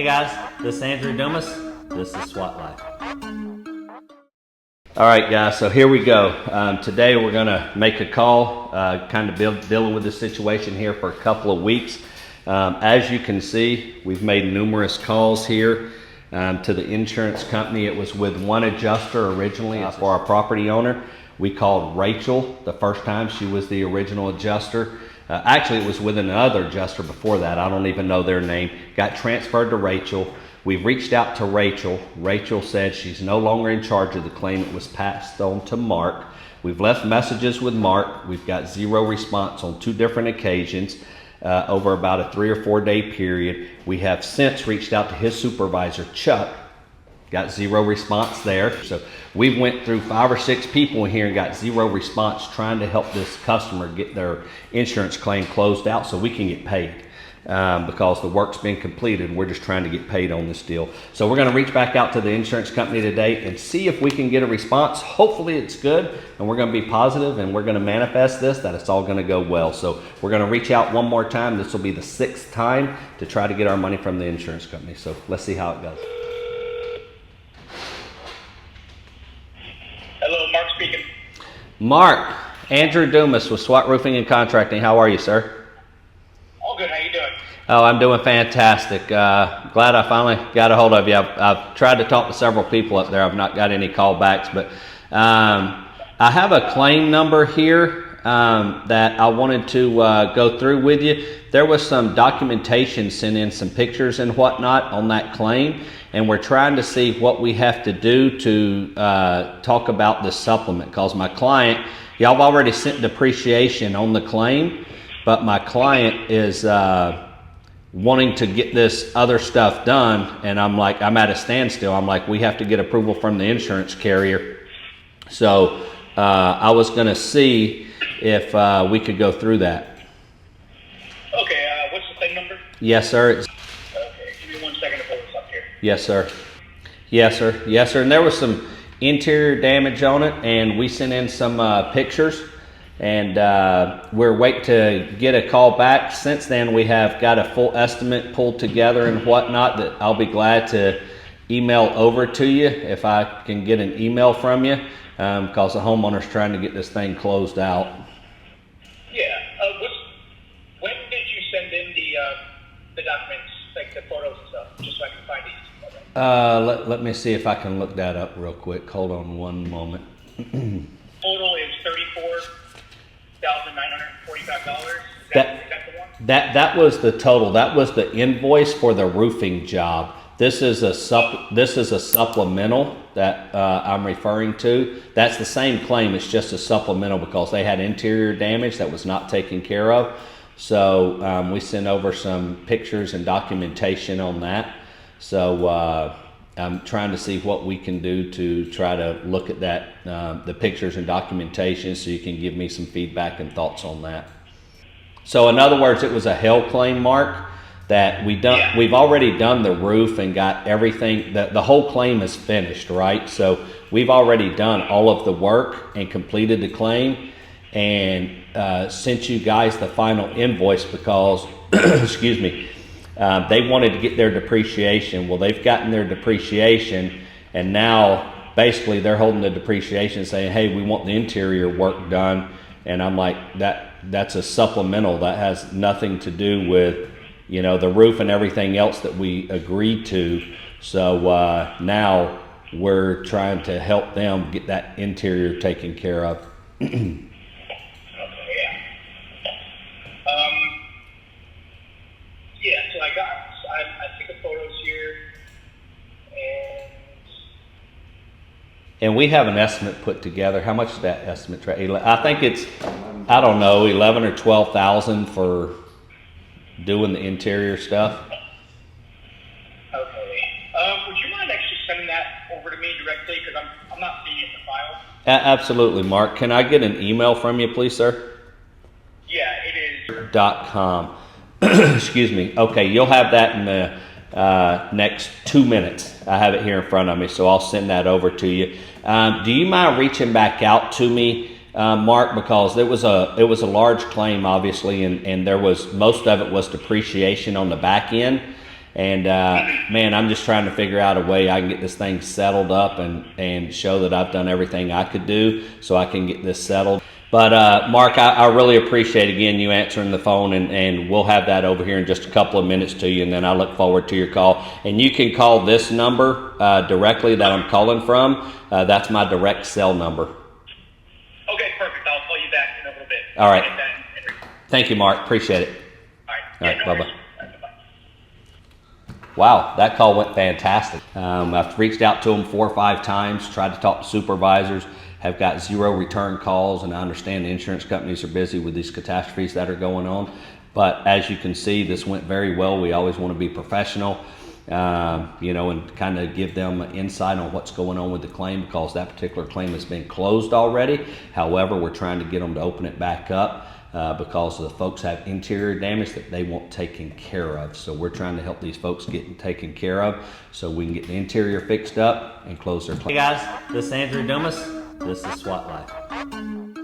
Hey guys, this is Andrew Dumas. This is SWAT Life. All right, guys. So here we go. Today we're gonna make a call, kind of dealing with the situation here for a couple of weeks. As you can see, we've made numerous calls here to the insurance company. It was with one adjuster originally for our property owner. We called Rachel the first time. She was the original adjuster. Actually, it was with another adjuster before that. I don't even know their name. Got transferred to Rachel. We've reached out to Rachel. Rachel said she's no longer in charge of the claim. It was passed on to Mark. We've left messages with Mark. We've got zero response on 2 different occasions over about a 3 or 4 day period. We have since reached out to his supervisor, Chuck. Got zero response there. So we went through 5 or 6 people in here and got zero response trying to help this customer get their insurance claim closed out so we can get paid because the work's been completed. We're just trying to get paid on this deal. So we're gonna reach back out to the insurance company today and see if we can get a response. Hopefully it's good and we're gonna be positive and we're gonna manifest this, that it's all gonna go well. So we're gonna reach out one more time. This will be the 6th time to try to get our money from the insurance company. So let's see how it goes. Hello, Mark speaking. Mark, Andrew Dumas with Swatroofing and Contracting. How are you, sir? All good. How you doing? Oh, I'm doing fantastic. Glad I finally got a hold of you. I've tried to talk to several people up there. I've not got any callbacks, but I have a claim number here that I wanted to go through with you. There was some documentation sent in, some pictures and whatnot on that claim, and we're trying to see what we have to do to talk about this supplement, because my client, y'all have already sent depreciation on the claim, but my client is wanting to get this other stuff done, and I'm like, I'm at a standstill. I'm like, we have to get approval from the insurance carrier. So I was gonna see if we could go through that. Okay, what's the claim number? Yes, sir. Okay, give me 1 second to pull this up here. Yes, sir. Yes, sir. Yes, sir. And there was some interior damage on it, and we sent in some pictures, and we're waiting to get a call back. Since then, we have got a full estimate pulled together and whatnot that I'll be glad to email over to you if I can get an email from you, because the homeowner's trying to get this thing closed out. Yeah. When did you send in the documents, like the photos and stuff, just so I can find these? Let me see if I can look that up real quick. Hold on one moment. Total is $34,945. Is that the one? That was the total. That was the invoice for the roofing job. This is a supplemental that I'm referring to. That's the same claim. It's just a supplemental because they had interior damage that was not taken care of. So we sent over some pictures and documentation on that. So I'm trying to see what we can do to try to look at that, the pictures and documentation, so you can give me some feedback and thoughts on that. So in other words, it was a hell claim, Mark, that we've already done the roof and got everything. The whole claim is finished, right? So we've already done all of the work and completed the claim, and sent you guys the final invoice because, excuse me, they wanted to get their depreciation. Well, they've gotten their depreciation, and now basically they're holding the depreciation saying, hey, we want the interior work done. And I'm like, that's a supplemental. That has nothing to do with, you know, the roof and everything else that we agreed to. So now we're trying to help them get that interior taken care of. Yeah, so I took the photos here, and we have an estimate put together. How much is that estimate? I think it's, I don't know, 11 or 12,000 for doing the interior stuff. Okay. Would you mind actually sending that over to me directly, because I'm not seeing it in the file? Absolutely, Mark. Can I get an email from you, please, sir? Yeah, it is. .com. Excuse me. Okay, you'll have that in the next 2 minutes. I have it here in front of me, so I'll send that over to you. Do you mind reaching back out to me, Mark, because it was a large claim, obviously, and there was, most of it was depreciation on the back end, And man, I'm just trying to figure out a way I can get this thing settled up and show that I've done everything I could do so I can get this settled. But Mark, I really appreciate again you answering the phone, and we'll have that over here in just a couple of minutes to you, and then I look forward to your call. And you can call this number directly that I'm calling from. That's my direct cell number. Okay, perfect. I'll call you back in a little bit. All right. Thank you, Mark. Appreciate it. All All right, bye-bye. Bye-bye. Wow, that call went fantastic. I've reached out to them 4 or 5 times, tried to talk to supervisors, have got 0 return calls, and I understand the insurance companies are busy with these catastrophes that are going on. But as you can see, this went very well. We always want to be professional, you know, and kind of give them insight on what's going on with the claim, because that particular claim has been closed already. However, we're trying to get them to open it back up. Because the folks have interior damage that they want taken care of. So we're trying to help these folks get taken care of so we can get the interior fixed up and close their claim. Hey guys, this is Andrew Dumas. This is SWAT Life.